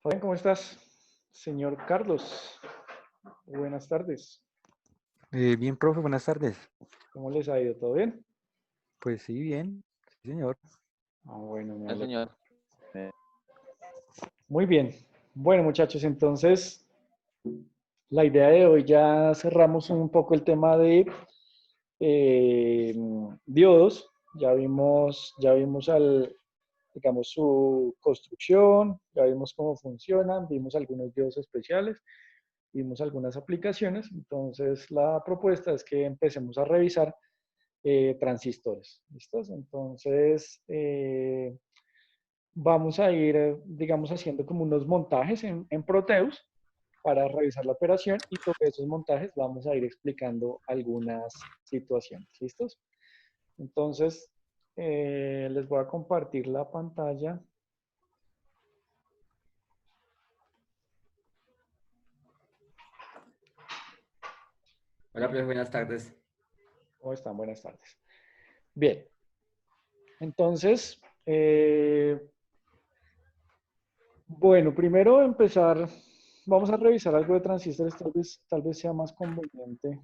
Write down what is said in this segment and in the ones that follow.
Hola, ¿cómo estás? Señor Carlos, buenas tardes. Bien, profe, buenas tardes. ¿Cómo les ha ido? ¿Todo bien? Pues sí, bien, sí, señor. Bueno, me No, alegro. señor. Muy bien. Bueno, muchachos, entonces la idea de hoy ya cerramos un poco el tema de eh, diodos. Ya vimos digamos, su construcción, ya vimos cómo funcionan, vimos algunos diodos especiales, vimos algunas aplicaciones. Entonces, la propuesta es que empecemos a revisar transistores. ¿Listos? Entonces, vamos a ir, digamos, haciendo como unos montajes en Proteus para revisar la operación y sobre esos montajes vamos a ir explicando algunas situaciones. ¿Listos? Entonces, les voy a compartir la pantalla. Hola, profe, buenas tardes. ¿Cómo están? Buenas tardes. Bien. Entonces, bueno, primero empezar, vamos a revisar algo de transistores, tal vez sea más conveniente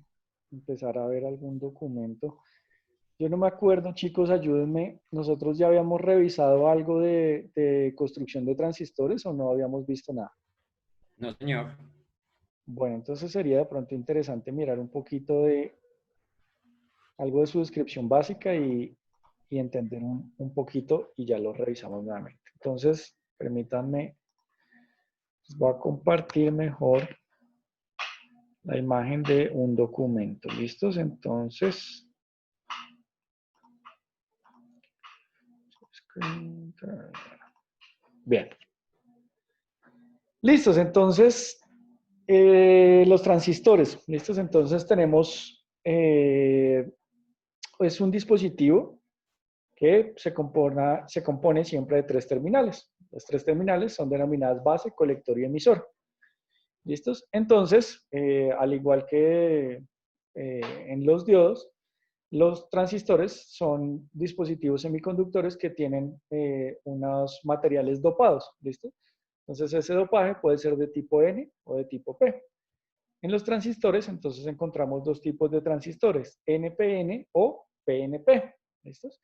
empezar a ver algún documento. Yo no me acuerdo, chicos, ayúdenme. ¿Nosotros ya habíamos revisado algo de construcción de transistores o no habíamos visto nada? No, señor. Bueno, entonces sería de pronto interesante mirar un poquito de algo de su descripción básica y entender un poquito y ya lo revisamos nuevamente. Entonces, permítanme, les voy a compartir mejor la imagen de un documento. ¿Listos? Entonces, bien. Listos, entonces, los transistores. Listos, entonces tenemos, es un dispositivo que se compone siempre de tres terminales. Las tres terminales son denominadas base, colector y emisor. ¿Listos? Entonces, al igual que en los diodos, los transistores son dispositivos semiconductores que tienen unos materiales dopados. ¿Listo? Entonces, ese dopaje puede ser de tipo N o de tipo P. En los transistores, entonces, encontramos dos tipos de transistores, NPN o PNP. ¿Listos?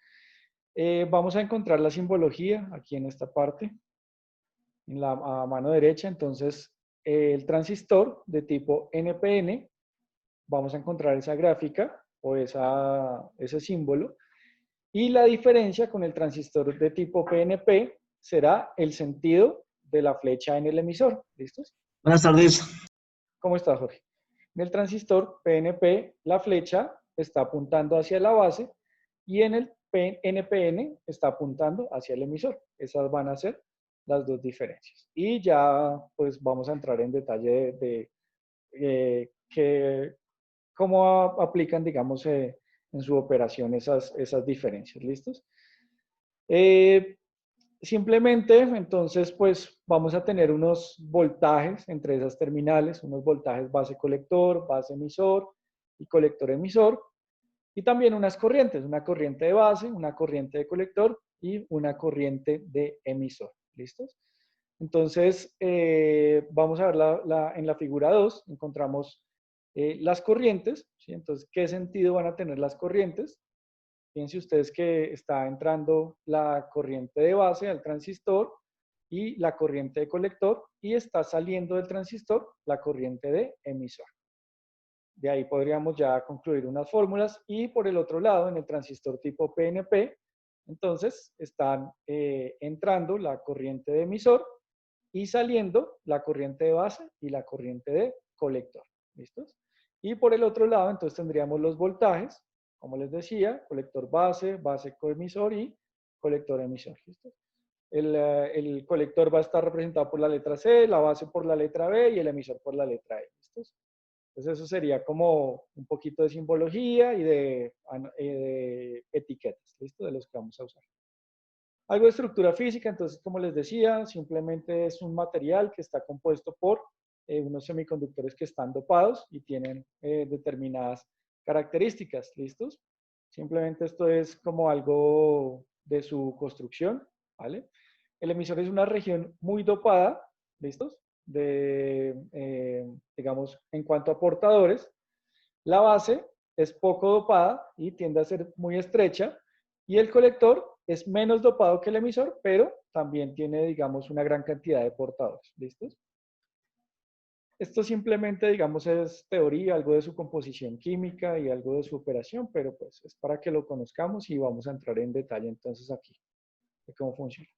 Vamos a encontrar la simbología aquí en esta parte, en la a mano derecha. Entonces, el transistor de tipo NPN, vamos a encontrar esa gráfica o ese símbolo. Y la diferencia con el transistor de tipo PNP será el sentido de la flecha en el emisor. ¿Listos? Buenas tardes. ¿Cómo está, Jorge? En el transistor PNP, la flecha está apuntando hacia la base y en el NPN está apuntando hacia el emisor. Esas van a ser las dos diferencias. Y ya pues vamos a entrar en detalle de cómo aplican, digamos, en su operación esas diferencias. ¿Listos? Eh, Simplemente, entonces, pues vamos a tener unos voltajes entre esas terminales, unos voltajes base colector, base emisor y colector emisor, y también unas corrientes, una corriente de base, una corriente de colector y una corriente de emisor. ¿Listos? Entonces, vamos a ver en la figura 2, encontramos las corrientes, ¿sí? Entonces, ¿qué sentido van a tener las corrientes? Fíjense ustedes que está entrando la corriente de base al transistor y la corriente de colector y está saliendo del transistor la corriente de emisor. De ahí podríamos ya concluir unas fórmulas y por el otro lado, en el transistor tipo PNP, entonces están entrando la corriente de emisor y saliendo la corriente de base y la corriente de colector. ¿Listos? Y por el otro lado, entonces tendríamos los voltajes, como les decía, colector base, base coemisor y colector emisor. ¿Listo? El colector va a estar representado por la letra C, la base por la letra B y el emisor por la letra E. ¿Listos? Entonces eso sería como un poquito de simbología y de etiquetas, ¿listo? De los que vamos a usar. Algo de estructura física, entonces, como les decía, simplemente es un material que está compuesto por unos semiconductores que están dopados y tienen determinadas características, ¿listos? Simplemente esto es como algo de su construcción, ¿vale? El emisor es una región muy dopada ¿listos? Digamos, en cuanto a portadores, la base es poco dopada y tiende a ser muy estrecha, y el colector es menos dopado que el emisor, pero también tiene, digamos, una gran cantidad de portadores, ¿listos? Esto simplemente, digamos, es teoría, algo de su composición química y algo de su operación, pero pues es para que lo conozcamos y vamos a entrar en detalle entonces aquí de cómo funciona.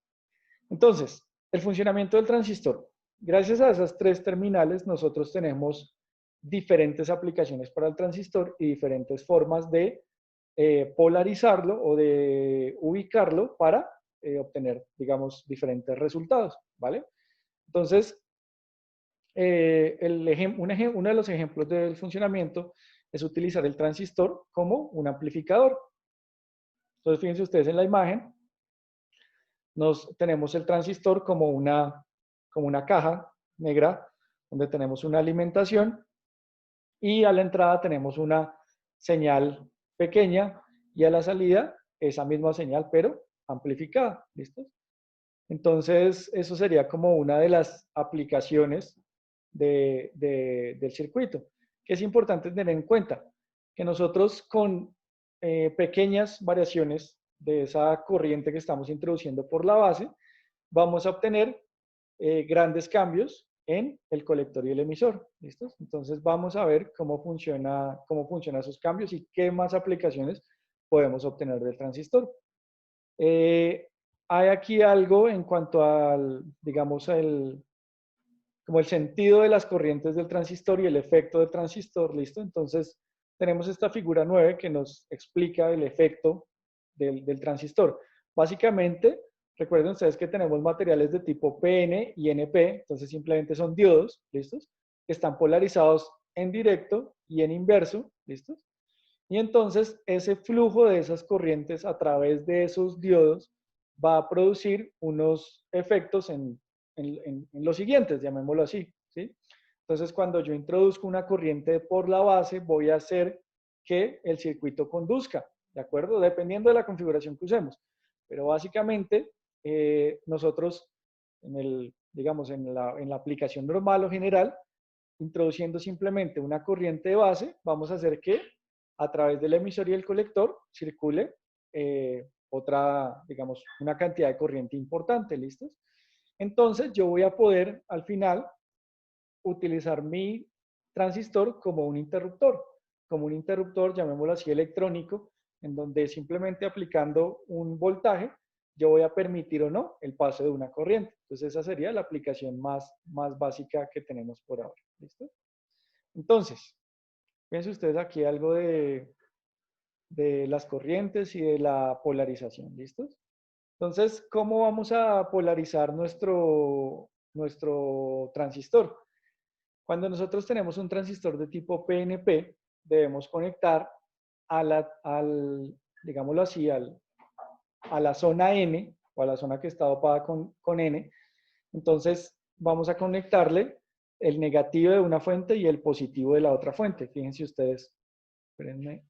Entonces, el funcionamiento del transistor. Gracias a esas tres terminales, nosotros tenemos diferentes aplicaciones para el transistor y diferentes formas de polarizarlo o de ubicarlo para obtener, digamos, diferentes resultados, ¿vale? Entonces, uno de los ejemplos del funcionamiento es utilizar el transistor como un amplificador. Entonces, fíjense ustedes en la imagen, tenemos el transistor como una caja negra donde tenemos una alimentación y a la entrada tenemos una señal pequeña y a la salida esa misma señal pero amplificada. ¿Listo? Entonces, eso sería como una de las aplicaciones del circuito, que es importante tener en cuenta que nosotros con pequeñas variaciones de esa corriente que estamos introduciendo por la base, vamos a obtener grandes cambios en el colector y el emisor. ¿Listos? Entonces vamos a ver cómo funcionan esos cambios y qué más aplicaciones podemos obtener del transistor. Hay aquí algo en cuanto al, digamos, como el sentido de las corrientes del transistor y el efecto del transistor, ¿listo? Entonces, tenemos esta figura 9 que nos explica el efecto del transistor. Básicamente, recuerden ustedes que tenemos materiales de tipo PN y NP, entonces simplemente son diodos, ¿listos? Que están polarizados en directo y en inverso, ¿listos? Y entonces ese flujo de esas corrientes a través de esos diodos va a producir unos efectos en los siguientes, llamémoslo así, ¿sí? Entonces, cuando yo introduzco una corriente por la base, voy a hacer que el circuito conduzca, ¿de acuerdo? Dependiendo de la configuración que usemos. Pero básicamente, nosotros, digamos, en la aplicación normal o general, introduciendo simplemente una corriente de base, vamos a hacer que a través del emisor y el colector circule digamos, una cantidad de corriente importante, ¿listos? Entonces yo voy a poder al final utilizar mi transistor como un interruptor, llamémoslo así, electrónico, en donde simplemente aplicando un voltaje, yo voy a permitir o no el paso de una corriente. Entonces esa sería la aplicación más básica que tenemos por ahora. ¿Listo? Entonces, piensen ustedes aquí algo de las corrientes y de la polarización. ¿Listos? Entonces, ¿cómo vamos a polarizar nuestro transistor? Cuando nosotros tenemos un transistor de tipo PNP, debemos conectar digámoslo así, a la zona N, o a la zona que está dopada con N. Entonces, vamos a conectarle el negativo de una fuente y el positivo de la otra fuente. Fíjense ustedes. Espérenme.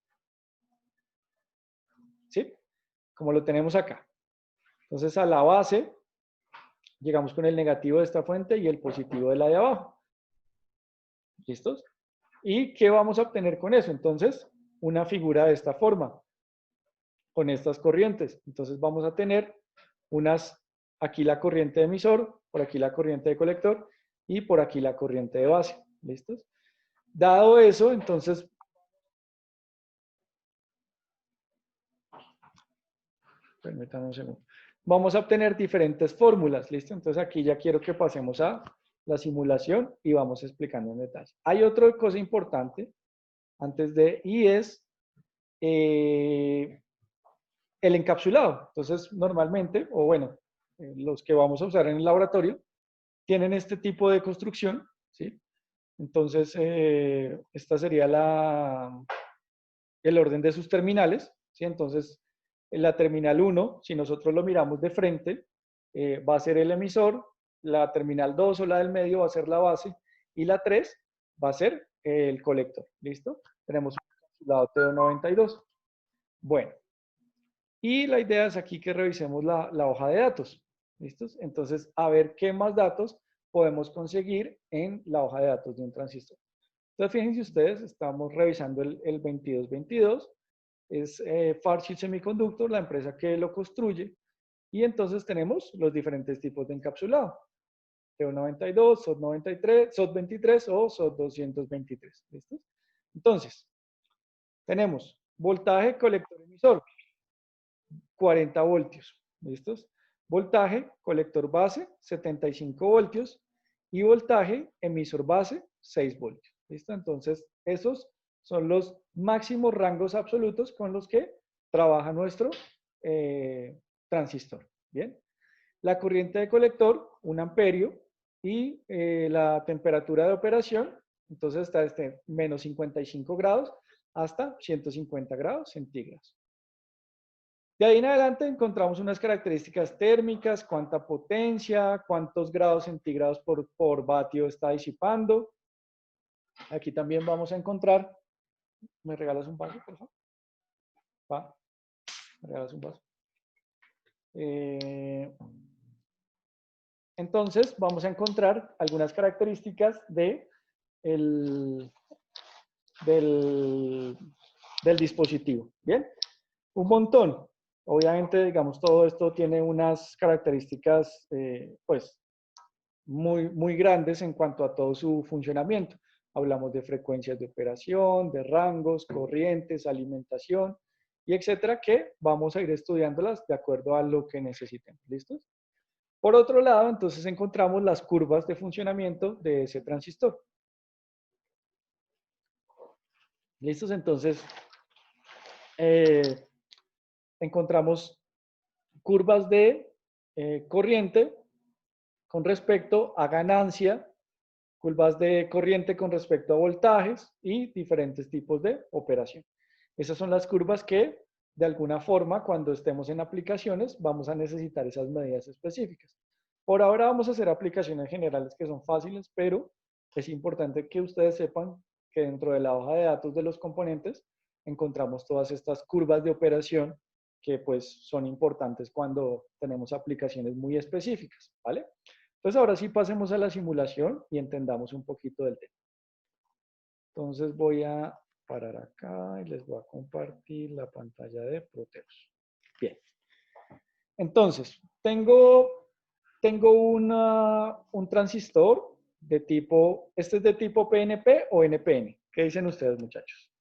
¿Sí? Como lo tenemos acá. Entonces, a la base, llegamos con el negativo de esta fuente y el positivo de la de abajo. ¿Listos? ¿Y qué vamos a obtener con eso? Entonces, una figura de esta forma, con estas corrientes. Entonces, vamos a tener aquí la corriente de emisor, por aquí la corriente de colector y por aquí la corriente de base. ¿Listos? Dado eso, entonces, permítanme un segundo. Vamos a obtener diferentes fórmulas, ¿listo? Entonces aquí ya quiero que pasemos a la simulación y vamos explicando en detalle. Hay otra cosa importante y es el encapsulado. Entonces normalmente, o bueno, los que vamos a usar en el laboratorio, tienen este tipo de construcción, ¿sí? Entonces, esta sería el orden de sus terminales, ¿sí? Entonces, en la terminal 1, si nosotros lo miramos de frente, va a ser el emisor, la terminal 2 o la del medio va a ser la base, y la 3 va a ser el colector. ¿Listo? Tenemos un lado TO92. Bueno, y la idea es aquí que revisemos la hoja de datos. ¿Listos? Entonces, a ver qué más datos podemos conseguir en la hoja de datos de un transistor. Entonces, fíjense ustedes, estamos revisando el 2222, es Fairchild Semiconductor, la empresa que lo construye, y entonces tenemos los diferentes tipos de encapsulado. TO92, SOT93, SOT23 o SOT223. ¿Listos? Entonces, tenemos voltaje colector emisor, 40 voltios. ¿Listos? Voltaje colector base, 75 voltios. Y voltaje emisor base, 6 voltios. ¿Listo? Entonces, esos son los máximos rangos absolutos con los que trabaja nuestro transistor. ¿Bien? La corriente de colector, 1 amperio, y la temperatura de operación, entonces está desde menos 55 grados hasta 150 grados centígrados. De ahí en adelante encontramos unas características térmicas, cuánta potencia, cuántos grados centígrados por vatio está disipando. Aquí también vamos a encontrar, ¿me regalas un vaso, por favor? ¿Va? ¿Me regalas un vaso? Entonces, vamos a encontrar algunas características del dispositivo. ¿Bien? Un montón. Obviamente, digamos, todo esto tiene unas características, pues, muy grandes en cuanto a todo su funcionamiento. Hablamos de frecuencias de operación, de rangos, corrientes, alimentación, y etcétera, que vamos a ir estudiándolas de acuerdo a lo que necesitemos. ¿Listos? Por otro lado, entonces encontramos las curvas de funcionamiento de ese transistor. ¿Listos? Entonces, encontramos curvas de corriente con respecto a ganancia, curvas de corriente con respecto a voltajes y diferentes tipos de operación. Esas son las curvas que, de alguna forma, cuando estemos en aplicaciones, vamos a necesitar esas medidas específicas. Por ahora vamos a hacer aplicaciones generales que son fáciles, pero es importante que ustedes sepan que dentro de la hoja de datos de los componentes encontramos todas estas curvas de operación que pues son importantes cuando tenemos aplicaciones muy específicas, ¿vale? Entonces ahora sí pasemos a la simulación y entendamos un poquito del tema. Entonces voy a parar acá y les voy a compartir la pantalla de Proteus. Bien. Entonces, tengo un transistor de tipo, ¿este es de tipo PNP o NPN? ¿Qué dicen ustedes, muchachos?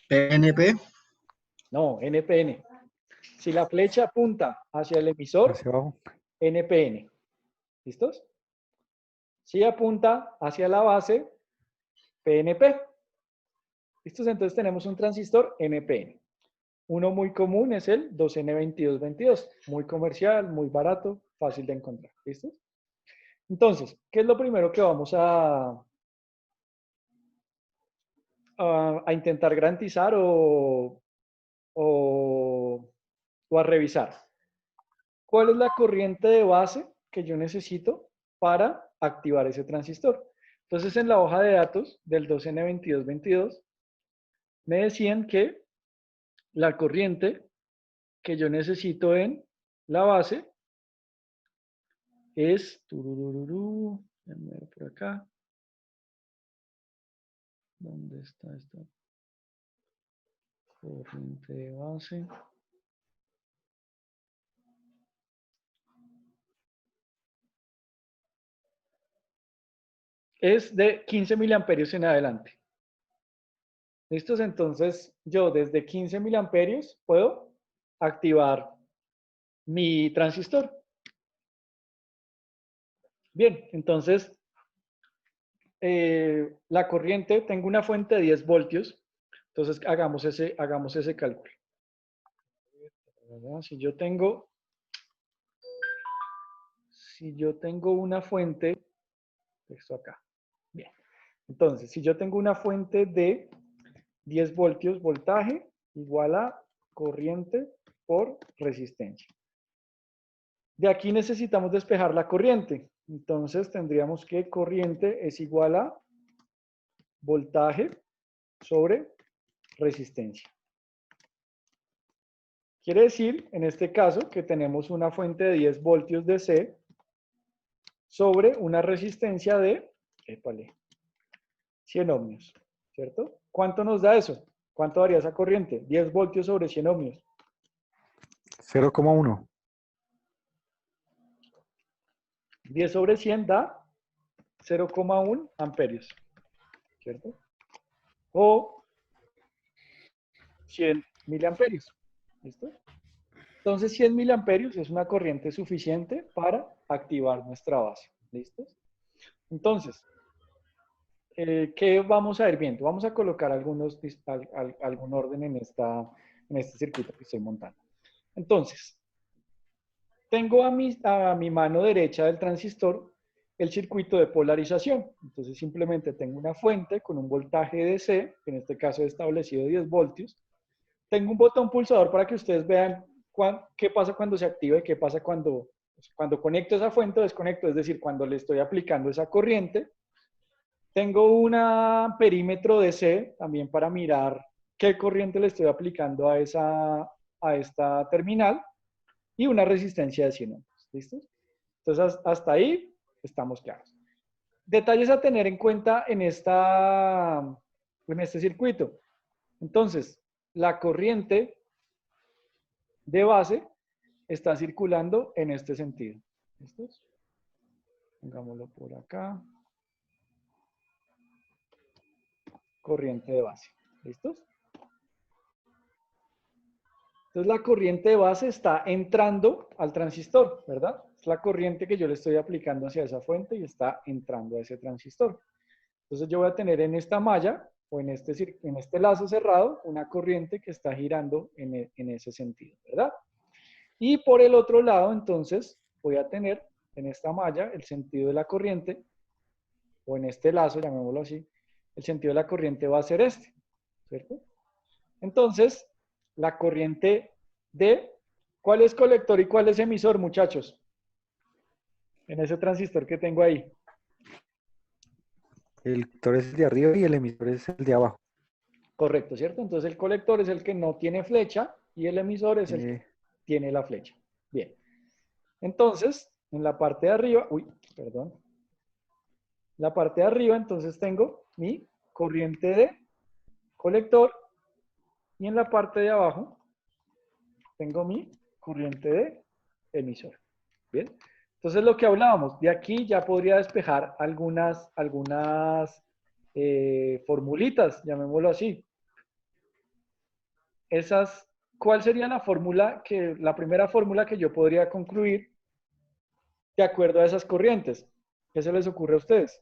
PNP. No, NPN. Si la flecha apunta hacia el emisor, Hacia abajo. NPN. ¿Listos? Si apunta hacia la base, PNP. ¿Listos? Entonces tenemos un transistor NPN. Uno muy común es el 2N2222. Muy comercial, muy barato, fácil de encontrar. ¿Listos? Entonces, ¿qué es lo primero que vamos a intentar garantizar o a revisar? ¿Cuál es la corriente de base que yo necesito para activar ese transistor? Entonces, en la hoja de datos del 2N2222, me decían que la corriente que yo necesito en la base es, déjame ver por acá, ¿dónde está esta corriente de base? Es de 15 miliamperios en adelante. ¿Listos? Entonces, yo desde 15 miliamperios puedo activar mi transistor. Bien, entonces, la corriente, tengo una fuente de 10 voltios. Entonces, hagamos ese cálculo. Si yo tengo una fuente, esto acá. Bien. Entonces, si yo tengo una fuente de 10 voltios, voltaje igual a corriente por resistencia. De aquí necesitamos despejar la corriente. Entonces tendríamos que corriente es igual a voltaje sobre resistencia. Quiere decir, en este caso, que tenemos una fuente de 10 voltios DC sobre una resistencia de, épale, 100 ohmios, ¿cierto? ¿Cuánto nos da eso? ¿Cuánto daría esa corriente? 10 voltios sobre 100 ohmios. 0,1. 10 sobre 100 da 0,1 amperios, ¿cierto? O 100 miliamperios, ¿listo? Entonces 100 miliamperios es una corriente suficiente para activar nuestra base, ¿listos? Entonces, ¿qué vamos a ir viendo? Vamos a colocar algún orden en este circuito que estoy montando. Entonces, tengo a mi mano derecha del transistor el circuito de polarización. Entonces, simplemente tengo una fuente con un voltaje DC, que en este caso he establecido 10 voltios. Tengo un botón pulsador para que ustedes vean qué pasa cuando se activa y qué pasa cuando conecto esa fuente o desconecto, es decir, cuando le estoy aplicando esa corriente. Tengo un perímetro DC también para mirar qué corriente le estoy aplicando a esta terminal y una resistencia de 100 ohms. ¿Listos? Entonces, hasta ahí estamos claros. Detalles a tener en cuenta en este circuito. Entonces, la corriente de base está circulando en este sentido. ¿Listos? Pongámoslo por acá. Corriente de base. ¿Listos? Entonces la corriente de base está entrando al transistor, ¿verdad? Es la corriente que yo le estoy aplicando hacia esa fuente y está entrando a ese transistor. Entonces yo voy a tener en esta malla o en este lazo cerrado una corriente que está girando en ese sentido, ¿verdad? Y por el otro lado, entonces, voy a tener en esta malla el sentido de la corriente, o en este lazo, llamémoslo así, el sentido de la corriente va a ser este, ¿cierto? Entonces, la corriente de, ¿cuál es colector y cuál es emisor, muchachos? En ese transistor que tengo ahí. El colector es el de arriba y el emisor es el de abajo. Correcto, ¿cierto? Entonces el colector es el que no tiene flecha y el emisor es el que tiene la flecha. Bien. Entonces, en la parte de arriba, la parte de arriba, entonces tengo mi corriente de colector y en la parte de abajo tengo mi corriente de emisor. Bien. Entonces lo que hablábamos, de aquí ya podría despejar algunas formulitas, llamémoslo así. ¿Cuál sería la primera fórmula que yo podría concluir de acuerdo a esas corrientes? ¿Qué se les ocurre a ustedes?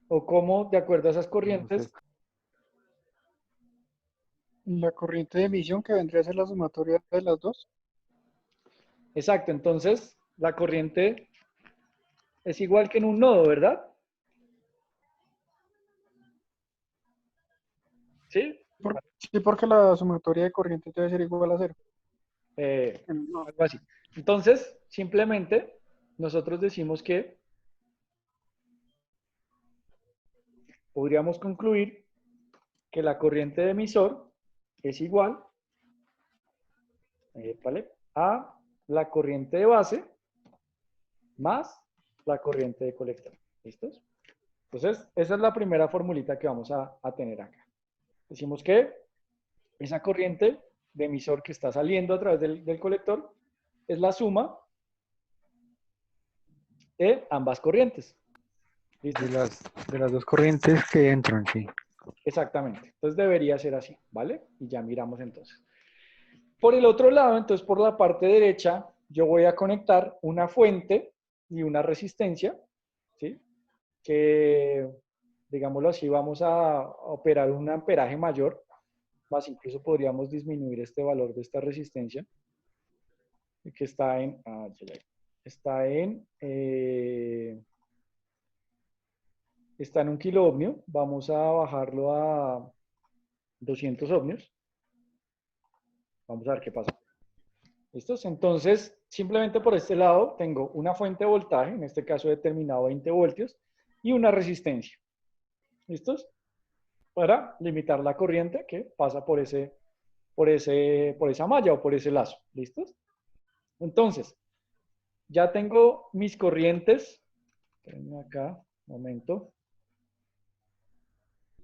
¿O cómo, de acuerdo a esas corrientes? La corriente de emisión que vendría a ser la sumatoria de las dos. Exacto, entonces la corriente es igual que en un nodo, ¿verdad? ¿Sí? Sí, porque la sumatoria de corriente debe ser igual a cero. Algo así. Entonces, simplemente nosotros decimos que podríamos concluir que la corriente de emisor es igual a la corriente de base más la corriente de colector. ¿Listos? Entonces, esa es la primera formulita que vamos a tener acá. Decimos que esa corriente de emisor que está saliendo a través del colector es la suma de ambas corrientes. ¿Listo? De las dos corrientes que entran, sí. Exactamente. Entonces debería ser así, ¿vale? Y ya miramos entonces. Por el otro lado, entonces por la parte derecha, yo voy a conectar una fuente y una resistencia, ¿sí? Que, digámoslo así, vamos a operar un amperaje mayor, más incluso podríamos disminuir este valor de esta resistencia, que está en, está en 1 kilo ohmio, vamos a bajarlo a 200 ohmios. Vamos a ver qué pasa. ¿Listos? Entonces, simplemente por este lado tengo una fuente de voltaje, en este caso he determinado 20 voltios, y una resistencia. ¿Listos? para limitar la corriente que pasa por esa malla o por ese lazo. ¿Listos? Entonces, ya tengo mis corrientes. Espérenme acá, un momento.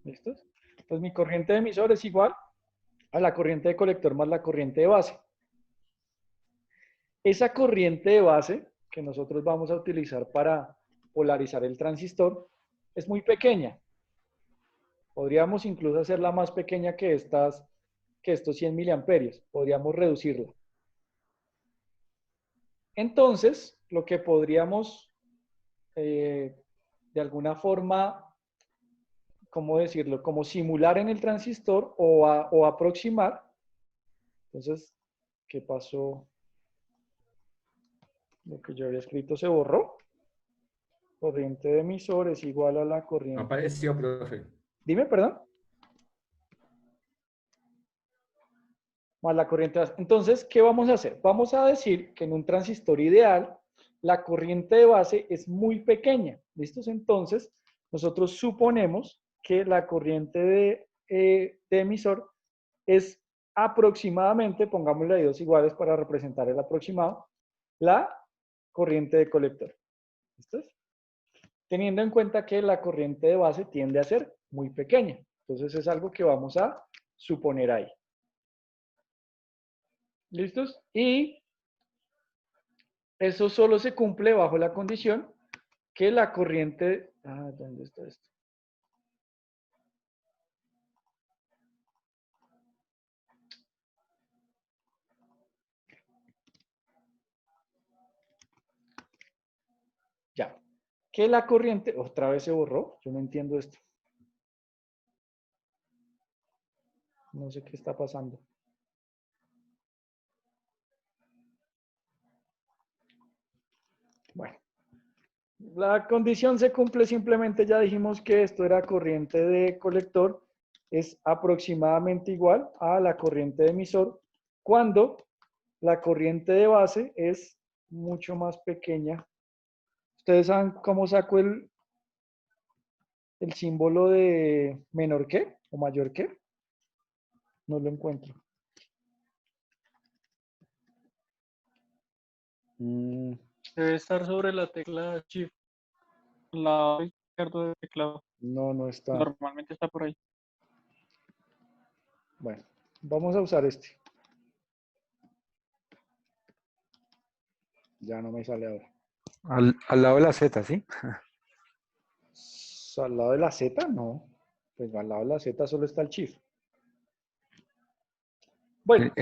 ¿Listos? Entonces, mi corriente de emisor es igual a la corriente de colector más la corriente de base. Esa corriente de base que nosotros vamos a utilizar para polarizar el transistor es muy pequeña. Podríamos incluso hacerla más pequeña que estos 100 miliamperios. Podríamos reducirla. Entonces, lo que podríamos, de alguna forma, ¿cómo decirlo? Como simular en el transistor o aproximar. Entonces, ¿qué pasó? Lo que yo había escrito se borró. Corriente de emisor es igual a la No corriente. apareció, profe. Dime, perdón. Más la corriente base. Entonces, ¿qué vamos a hacer? Vamos a decir que en un transistor ideal, la corriente de base es muy pequeña. ¿Listos? Entonces, nosotros suponemos que la corriente de emisor es aproximadamente, pongámosle ahí dos iguales para representar el aproximado, la corriente de colector. ¿Listos? Teniendo en cuenta que la corriente de base tiende a ser muy pequeña. Entonces, es algo que vamos a suponer ahí. ¿Listos? Y eso solo se cumple bajo la condición que la corriente... ¿dónde está esto? Ya. Que la corriente... Otra vez se borró. Yo no entiendo esto. No sé qué está pasando. Bueno. La condición se cumple, simplemente ya dijimos que esto era corriente de colector, es aproximadamente igual a la corriente de emisor, cuando la corriente de base es mucho más pequeña. ¿Ustedes saben cómo saco el símbolo de menor que o mayor que? No lo encuentro. Debe estar sobre la tecla Shift, al lado izquierdo del teclado. No, no está. Normalmente está por ahí. Bueno, vamos a usar este. Ya no me sale ahora. Al lado de la Z, ¿sí? ¿Al lado de la Z? No. Pues al lado de la Z solo está el Shift. Bueno,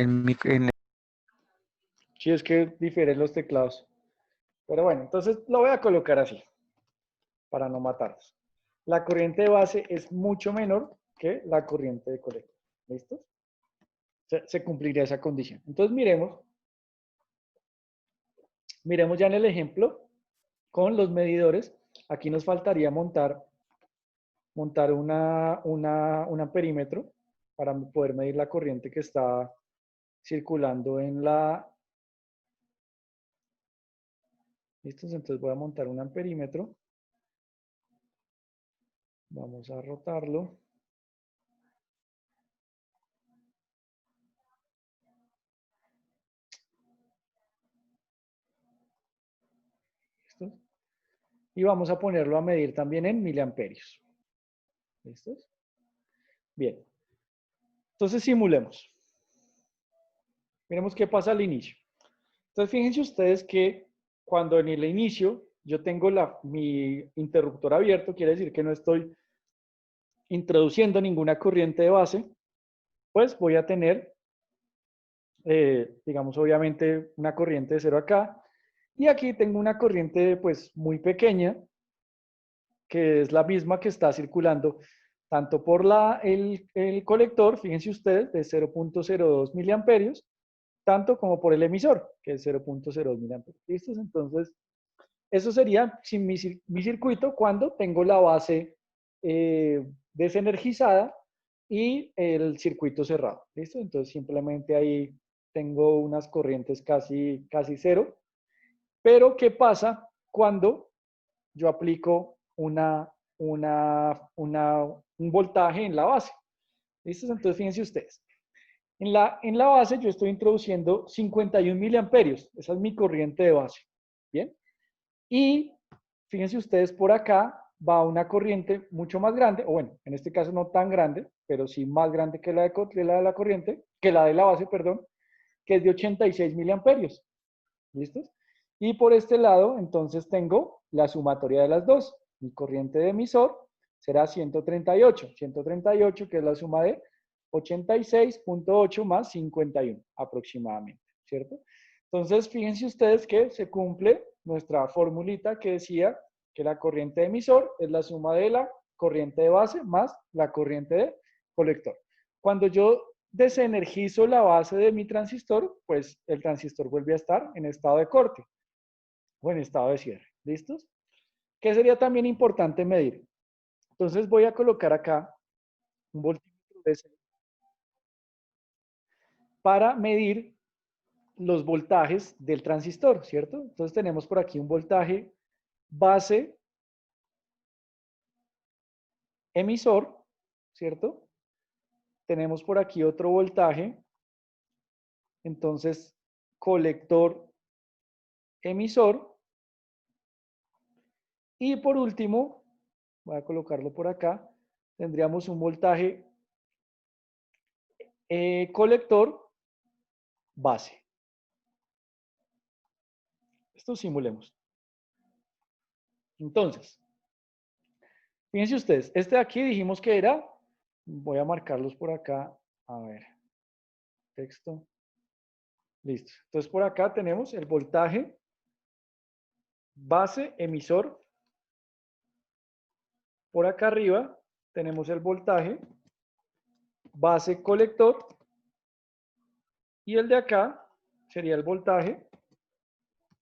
sí es que difieren los teclados. Pero bueno, entonces lo voy a colocar así, para no matarlos. La corriente de base es mucho menor que la corriente de colector. ¿Listos? Se cumpliría esa condición. Entonces miremos ya en el ejemplo con los medidores. Aquí nos faltaría montar un amperímetro para poder medir la corriente que está circulando en la... ¿Listos? Entonces voy a montar un amperímetro. Vamos a rotarlo. ¿Listos? Y vamos a ponerlo a medir también en miliamperios. ¿Listos? Bien. Entonces simulemos. Miremos qué pasa al inicio. Entonces fíjense ustedes que cuando en el inicio yo tengo mi interruptor abierto, quiere decir que no estoy introduciendo ninguna corriente de base, pues voy a tener, digamos, obviamente una corriente de 0 acá, y aquí tengo una corriente pues muy pequeña, que es la misma que está circulando tanto por el colector, fíjense ustedes, de 0.02 miliamperios, tanto como por el emisor, que es 0.02 miliamperios. ¿Listos? Entonces, eso sería mi circuito cuando tengo la base desenergizada y el circuito cerrado. ¿Listo? Entonces, simplemente ahí tengo unas corrientes casi cero. Pero, ¿qué pasa cuando yo aplico una un voltaje en la base. ¿Listos? Entonces, fíjense ustedes. En la base yo estoy introduciendo 51 miliamperios. Esa es mi corriente de base. ¿Bien? Y fíjense ustedes, por acá va una corriente mucho más grande, o bueno, en este caso no tan grande, pero sí más grande que la de la corriente, que la de la base, perdón, que es de 86 miliamperios. ¿Listos? Y por este lado, entonces tengo la sumatoria de las dos. Mi corriente de emisor será 138. 138, que es la suma de 86.8 más 51 aproximadamente, ¿cierto? Entonces, fíjense ustedes que se cumple nuestra formulita que decía que la corriente de emisor es la suma de la corriente de base más la corriente de colector. Cuando yo desenergizo la base de mi transistor, pues el transistor vuelve a estar en estado de corte o en estado de cierre. ¿Listos? ¿Qué sería también importante medir? Entonces voy a colocar acá un voltímetro DC para medir los voltajes del transistor, ¿cierto? Entonces tenemos por aquí un voltaje base emisor, ¿cierto? Tenemos por aquí otro voltaje, entonces colector emisor. Y por último, voy a colocarlo por acá, tendríamos un voltaje colector base. Esto simulemos. Entonces, fíjense ustedes, este de aquí dijimos que era, voy a marcarlos por acá, a ver, texto, listo. Entonces por acá tenemos el voltaje base emisor. Por acá arriba tenemos el voltaje base colector y el de acá sería el voltaje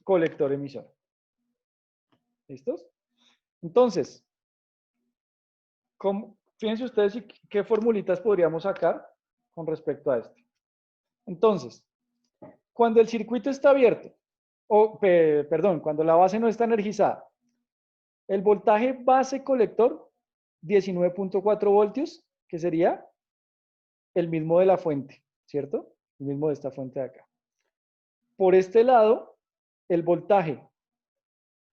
colector emisor. ¿Listos? Entonces, fíjense ustedes qué formulitas podríamos sacar con respecto a esto. Entonces, cuando el circuito está abierto, perdón, cuando la base no está energizada, el voltaje base colector, 19.4 voltios, que sería el mismo de la fuente, ¿cierto? El mismo de esta fuente de acá. Por este lado, el voltaje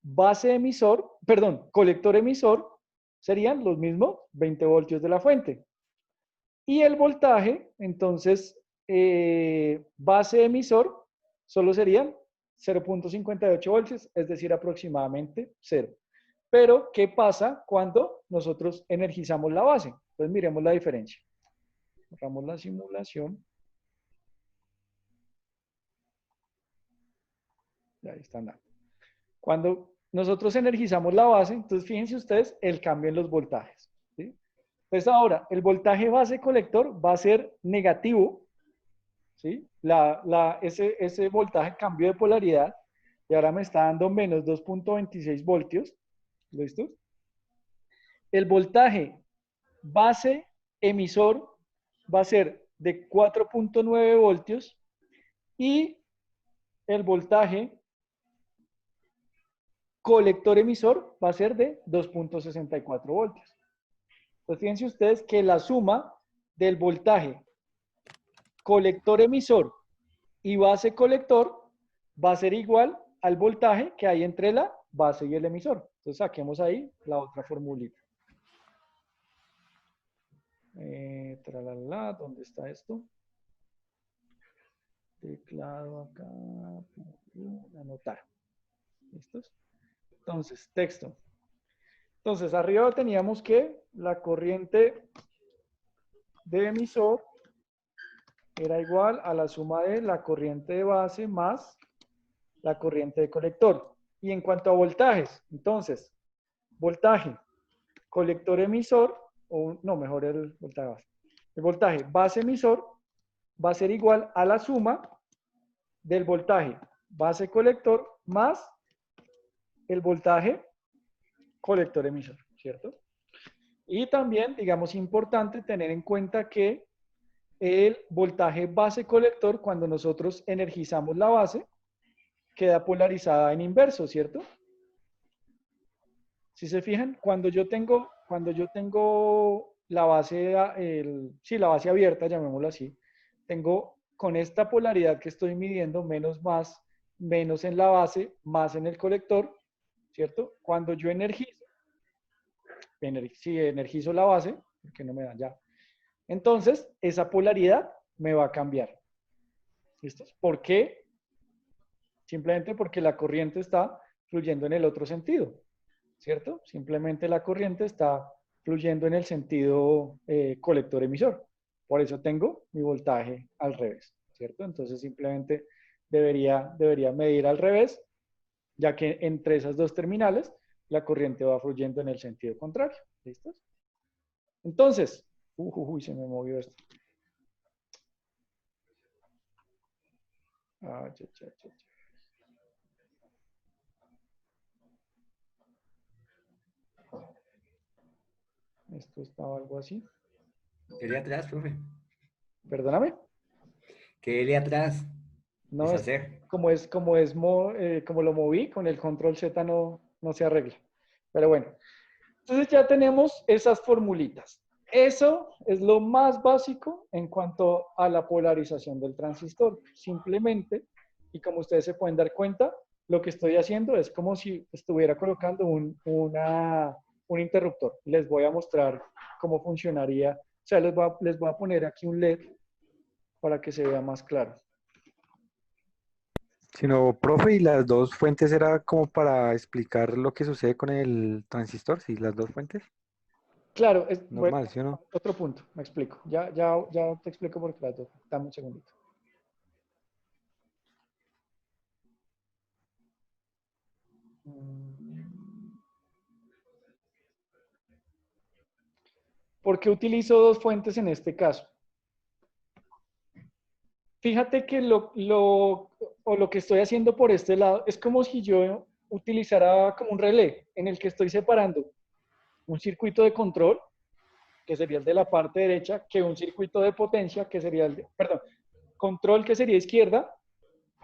base emisor, perdón, colector emisor, serían los mismos 20 voltios de la fuente. Y el voltaje, entonces, base emisor, solo serían 0.58 voltios, es decir, aproximadamente 0. Pero, ¿qué pasa cuando nosotros energizamos la base? Entonces, miremos la diferencia. Cerramos la simulación. Ya están dando. Cuando nosotros energizamos la base, entonces fíjense ustedes el cambio en los voltajes. ¿Sí? Entonces ahora, el voltaje base colector va a ser negativo. ¿Sí? Ese voltaje cambió de polaridad y ahora me está dando menos 2.26 voltios. ¿Listo? El voltaje base emisor va a ser de 4.9 voltios y el voltaje colector emisor va a ser de 2.64 voltios. Entonces fíjense ustedes que la suma del voltaje colector emisor y base colector va a ser igual al voltaje que hay entre la base y el emisor. Entonces saquemos ahí la otra formulita. Tralala, ¿dónde está esto? Teclado acá, anotar. ¿Listos? Entonces, texto. Entonces, arriba teníamos que la corriente de emisor era igual a la suma de la corriente de base más la corriente de colector. Y en cuanto a voltajes, entonces, voltaje colector emisor, o no, mejor el voltaje base. El voltaje base emisor va a ser igual a la suma del voltaje base colector más el voltaje colector emisor, ¿cierto? Y también, digamos, importante tener en cuenta que el voltaje base colector, cuando nosotros energizamos la base, queda polarizada en inverso, ¿cierto? Si se fijan, cuando yo tengo la base, sí, la base abierta, llamémoslo así, tengo con esta polaridad que estoy midiendo, menos más, menos en la base, más en el colector, ¿cierto? Cuando yo sí, energizo la base, porque no me da ya. Entonces, esa polaridad me va a cambiar. ¿Listo? ¿Por qué? Simplemente porque la corriente está fluyendo en el otro sentido, ¿cierto? Simplemente la corriente está fluyendo en el sentido colector-emisor. Por eso tengo mi voltaje al revés, ¿cierto? Entonces simplemente debería medir al revés, ya que entre esas dos terminales la corriente va fluyendo en el sentido contrario. ¿Listos? Entonces, se me movió esto. Cha, cha, cha, cha. Esto estaba algo así. ¿Qué atrás, profe? Perdóname. ¿Qué atrás? No, es Deshacer. como lo moví, con el control Z no se arregla. Pero bueno, entonces ya tenemos esas formulitas. Eso es lo más básico en cuanto a la polarización del transistor. Simplemente, y como ustedes se pueden dar cuenta, lo que estoy haciendo es como si estuviera colocando un interruptor. Les voy a mostrar cómo funcionaría. O sea, les voy a poner aquí un LED para que se vea más claro. Sino, profe, y las dos fuentes era como para explicar lo que sucede con el transistor, sí, las dos fuentes. Claro, bueno, Normal, ¿sí o no? otro punto, me explico. Ya te explico por qué las dos. Dame un segundito. ¿Por qué utilizo dos fuentes en este caso? Fíjate que lo que estoy haciendo por este lado es como si yo utilizara como un relé en el que estoy separando un circuito de control, que sería el de la parte derecha, que un circuito de potencia, que sería perdón, control que sería izquierda,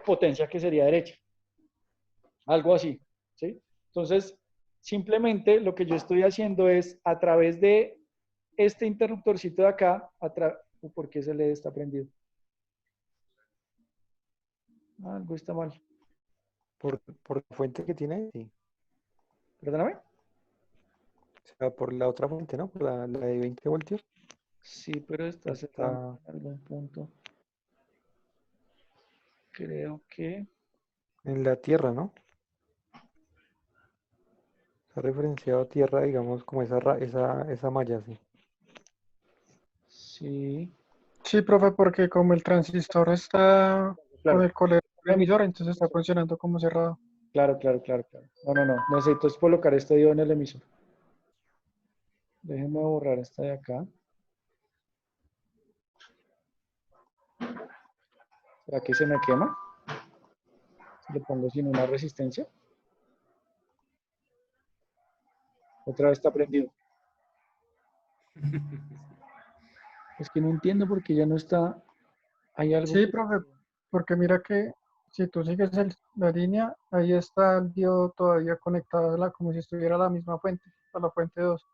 potencia que sería derecha. Algo así, ¿sí? Entonces, simplemente lo que yo estoy haciendo es a través de este interruptorcito de acá, ¿por qué ese LED está prendido? Algo está mal. Por la fuente que tiene, sí. Perdóname. O sea, por la otra fuente, ¿no? Por la de 20 voltios. Sí, pero está cerrando Está en algún punto. Creo que en la tierra, ¿no? Está referenciado a tierra, digamos, como esa malla, sí. sí. Sí, profe, porque como el transistor está con Claro. el colector emisor, entonces está funcionando como cerrado. Claro. No. Necesito es colocar este diodo en el emisor. Déjenme borrar esta de acá. ¿Será que se me quema? Si le pongo sin una resistencia. Otra vez está prendido. Es que no entiendo por qué ya no está. Hay algo Sí, que. profe, porque mira que si tú sigues la línea, ahí está el diodo todavía conectado como si estuviera a la misma fuente, a la fuente 2.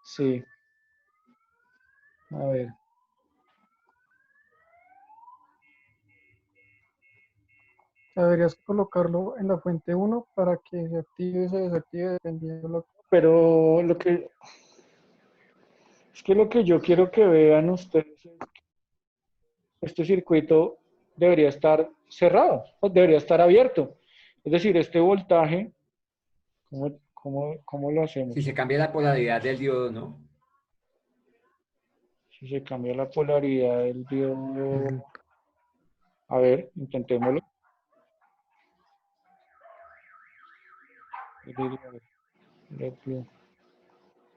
Sí. A ver. Deberías colocarlo en la fuente 1 para que se active y se desactive dependiendo de lo que... Pero lo que yo quiero que vean ustedes es que este circuito debería estar cerrado, o debería estar abierto. Es decir, este voltaje, ¿cómo lo Si hacemos? se cambia la polaridad del diodo, ¿no? Si se cambia la polaridad del diodo, El- a ver, intentémoslo.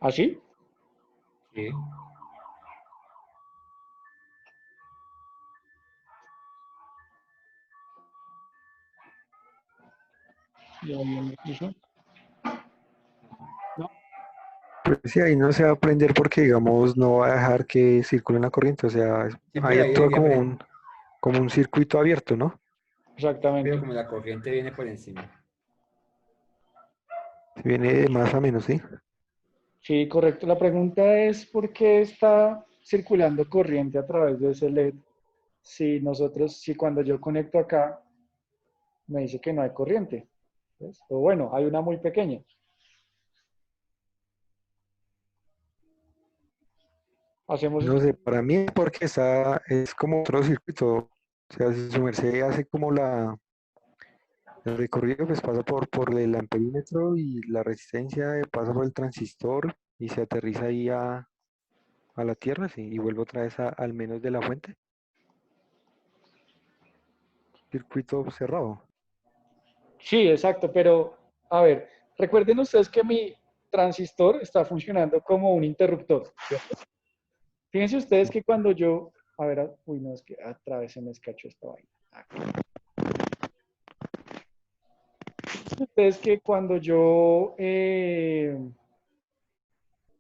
¿Así? Sí. Ya me puso. No, Pues sí, ahí no se va a prender porque, digamos, no va a dejar que circule la corriente. O sea, Sí, por ahí ahí actúa debería como un circuito abierto, ¿no? pero exactamente. como la corriente viene por encima. Si viene de más a menos, ¿sí? Sí, correcto. La pregunta es por qué está circulando corriente a través de ese LED. Si cuando yo conecto acá, me dice que no hay corriente. ¿Ves? O bueno, hay una muy pequeña. Hacemos No sé, para mí es porque es como otro circuito. O sea, si su merced hace como el recorrido, pues pasa por el amperímetro y la resistencia, pasa por el transistor y se aterriza ahí a la tierra, sí, y vuelve otra vez al menos de la fuente. Circuito cerrado. Sí, exacto, pero a ver, recuerden ustedes que mi transistor está funcionando como un interruptor, ¿cierto? Fíjense ustedes que cuando yo, a ver, uy, no, es que otra vez se me escachó esta vaina. Fíjense ustedes que cuando yo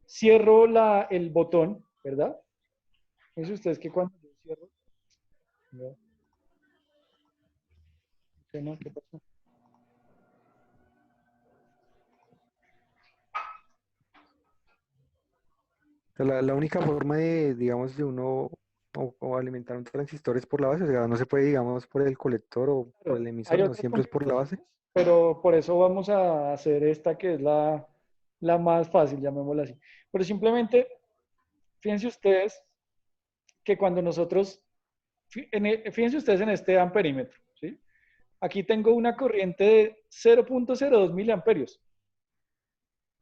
cierro el botón, ¿verdad? Fíjense ustedes que cuando yo cierro, ¿no? ¿Qué no? ¿Qué pasó? O sea, la única forma de, digamos, de uno o alimentar un transistor es por la base, o sea, no se puede, digamos, por el colector o por Claro, el hay emisor, no otras siempre es por la base. combinaciones, pero por eso vamos a hacer esta que es la más fácil, llamémosla así. Pero simplemente, fíjense ustedes que cuando nosotros, fíjense ustedes en este amperímetro, ¿sí? Aquí tengo una corriente de 0.02 miliamperios.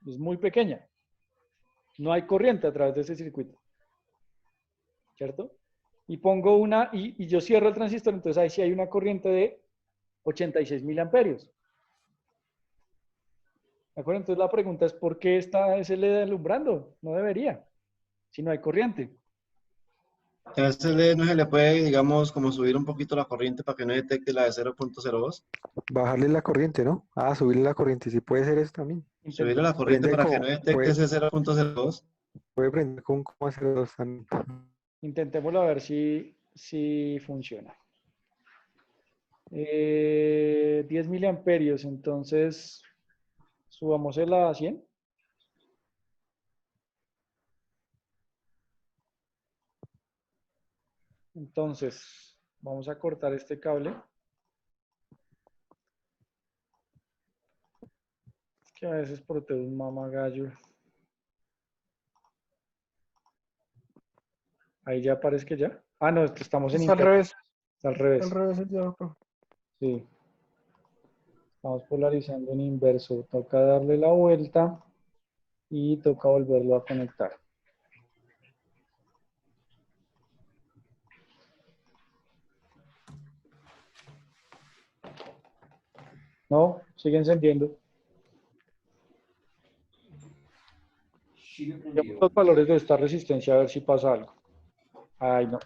Es muy pequeña. No hay corriente a través de ese circuito, ¿cierto? Y pongo y yo cierro el transistor, entonces ahí sí hay una corriente de 86 miliamperios. ¿De acuerdo? Entonces la pregunta es, ¿por qué está ese LED alumbrando? No debería, si no hay corriente. A veces no se le puede, digamos, como subir un poquito la corriente para que no detecte la de 0.02. Bajarle la corriente, ¿no? Ah, subirle la corriente, sí puede ser eso también. Subirle la Intentemos, corriente para que no detecte Puede, ese 0.02. puede prender con 1,02 también. intentémoslo a ver si funciona. 10 miliamperios, entonces subámosela a 100. Entonces, vamos a cortar este cable. Es que a veces protege un mamagallo. Ahí ya parece que ya. Ah, no, estamos en Está al inverso. revés, Está al está al revés. revés el diálogo. Sí, estamos polarizando en inverso. Toca darle la vuelta y toca volverlo a conectar. No, sigue encendiendo. Sigue Veamos prendido. los valores de esta resistencia a ver si pasa algo. Ay, no.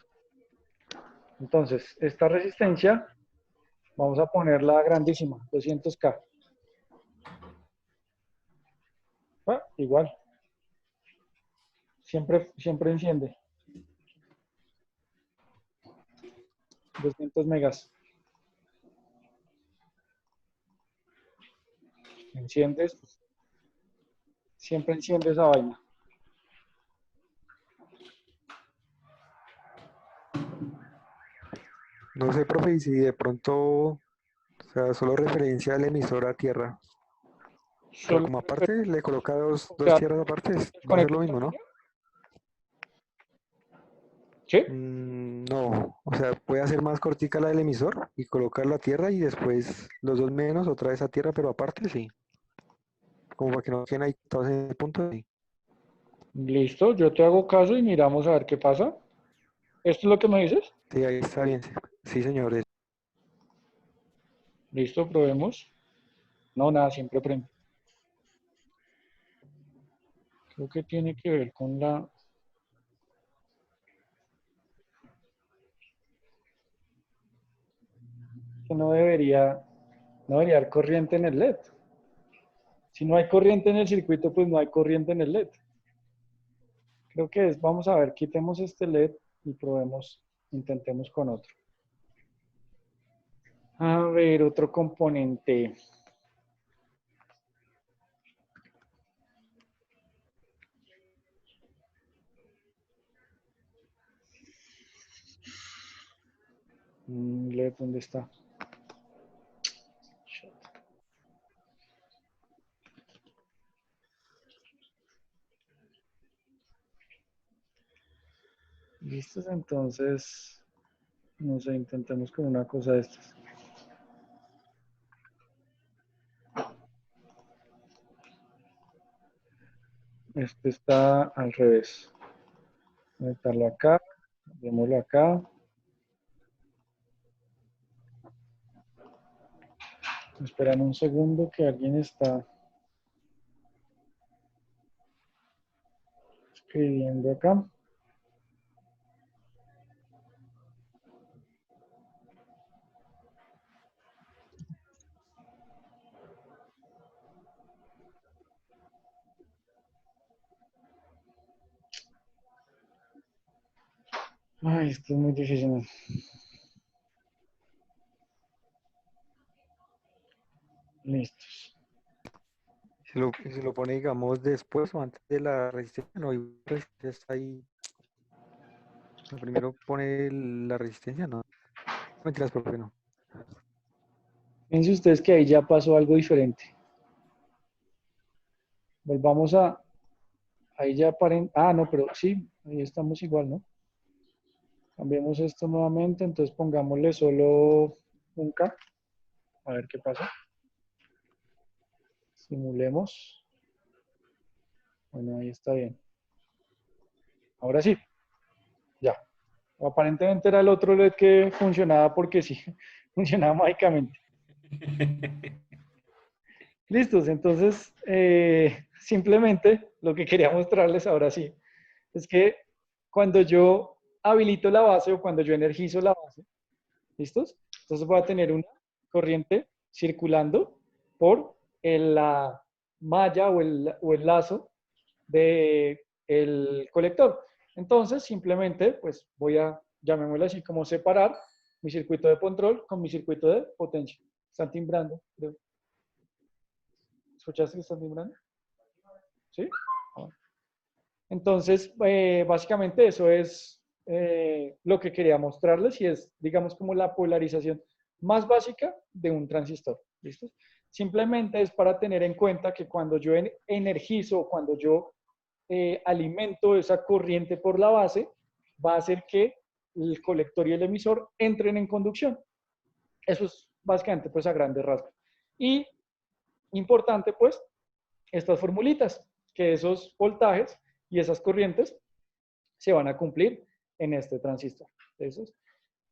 Entonces, esta resistencia vamos a ponerla grandísima, 200K. Ah, igual, siempre enciende. 200 megas. Enciendes, siempre enciende esa vaina. No sé, profe, y si de pronto, o sea, solo referencia al emisor a tierra. O sea, Solo como aparte, referencia. le coloca O dos sea, tierras aparte, va a ser desconectas lo la mismo, ¿no? línea. ¿Sí? No, o sea, puede hacer más cortica la del emisor y colocar la tierra y después los dos menos, otra vez a tierra, pero aparte sí. Como para que no queden ahí todos en el punto, sí. Listo, yo te hago caso y miramos a ver qué pasa. ¿Esto es lo que me dices? Sí, ahí está bien. Sí, señores. Listo, probemos. No, nada, siempre prende. Creo que tiene que ver con que no debería haber corriente en el LED. Si no hay corriente en el circuito, pues no hay corriente en el LED. Creo que vamos a ver, quitemos este LED y probemos, intentemos con otro. A ver, otro componente. LED, ¿dónde está? ¿Listos? Entonces, no sé, intentemos con una cosa de estas. Este está al revés. Meterlo acá, démoslo acá. Esperan un segundo que alguien está escribiendo acá. Ay, esto es muy difícil. Listos. Si lo pone, digamos, después o antes de la resistencia, no, igual la resistencia está ahí. Primero pone la resistencia, no. Mentiras, profe, no. Fíjense ustedes que ahí ya pasó algo diferente. Volvamos a... Ahí ya paren... Ah, no, pero sí, ahí estamos igual, ¿no? Cambiemos esto nuevamente, entonces pongámosle solo un K. A ver qué pasa. Simulemos. Bueno, ahí está bien. Ahora sí, ya. Aparentemente era el otro LED que funcionaba porque sí, funcionaba mágicamente. Listos, entonces simplemente lo que quería mostrarles ahora sí es que cuando yo habilito la base o cuando yo energizo la base, ¿listos? Entonces voy a tener una corriente circulando por la malla o el lazo del colector. Entonces, simplemente, pues voy a, llamémoslo así, como separar mi circuito de control con mi circuito de potencia. Están timbrando, creo. ¿Escuchaste que están timbrando? ¿Sí? Entonces, básicamente eso es lo que quería mostrarles y es, digamos, como la polarización más básica de un transistor. ¿Listo? Simplemente es para tener en cuenta que cuando yo energizo, cuando yo alimento esa corriente por la base, va a hacer que el colector y el emisor entren en conducción. Eso es básicamente pues a grandes rasgos. Y importante pues estas formulitas, que esos voltajes y esas corrientes se van a cumplir en este transistor. ¿Esos?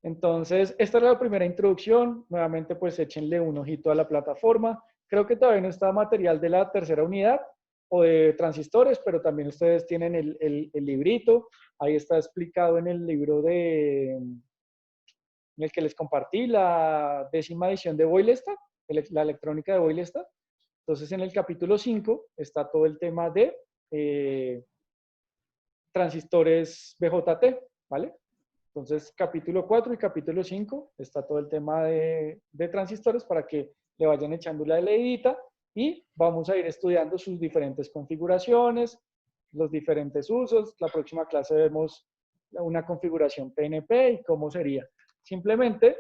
Entonces, esta era la primera introducción. Nuevamente, pues échenle un ojito a la plataforma. Creo que todavía no está material de la tercera unidad o de transistores, pero también ustedes tienen el librito. Ahí está explicado en el libro en el que les compartí, la 10ª edición de Boylestad, la electrónica de Boylestad. Entonces, en el capítulo 5 está todo el tema de transistores BJT, ¿vale? Entonces, capítulo 4 y capítulo 5 está todo el tema de transistores para que le vayan echando la leidita y vamos a ir estudiando sus diferentes configuraciones, los diferentes usos. La próxima clase vemos una configuración PNP y cómo sería. Simplemente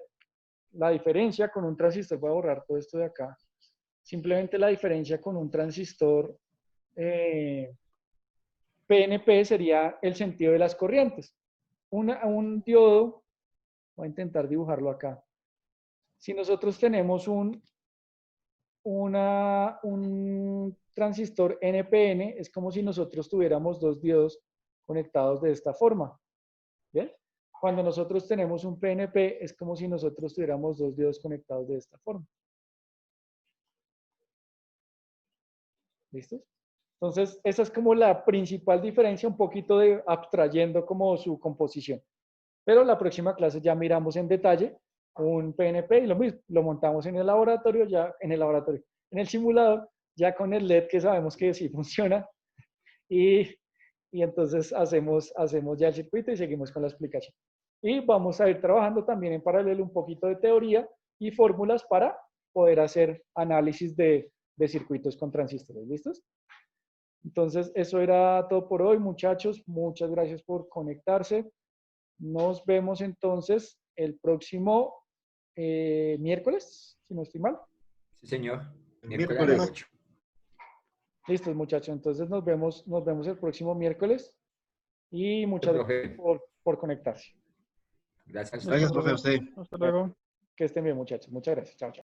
la diferencia con un transistor, voy a borrar todo esto de acá, simplemente la diferencia con un transistor PNP sería el sentido de las corrientes. Un diodo, voy a intentar dibujarlo acá. Si nosotros tenemos un transistor NPN, es como si nosotros tuviéramos dos diodos conectados de esta forma. ¿Bien? Cuando nosotros tenemos un PNP, es como si nosotros tuviéramos dos diodos conectados de esta forma. ¿Listos? Entonces, esa es como la principal diferencia, un poquito de abstrayendo como su composición. Pero la próxima clase ya miramos en detalle un PNP y lo mismo, lo montamos en el laboratorio, en el simulador, ya con el LED que sabemos que sí funciona y, y entonces hacemos ya el circuito y seguimos con la explicación. Y vamos a ir trabajando también en paralelo un poquito de teoría y fórmulas para poder hacer análisis de circuitos con transistores. ¿Listos? Entonces, eso era todo por hoy, muchachos. Muchas gracias por conectarse. Nos vemos entonces el próximo miércoles, si no estoy mal. Sí, señor. El Miércoles a las miércoles. 8. Listos, muchachos. Entonces nos vemos el próximo miércoles y muchas profe. gracias por conectarse. Gracias. Gracias, profe, a usted. Hasta luego. Que estén bien, muchachos. Muchas gracias. Chao, chao.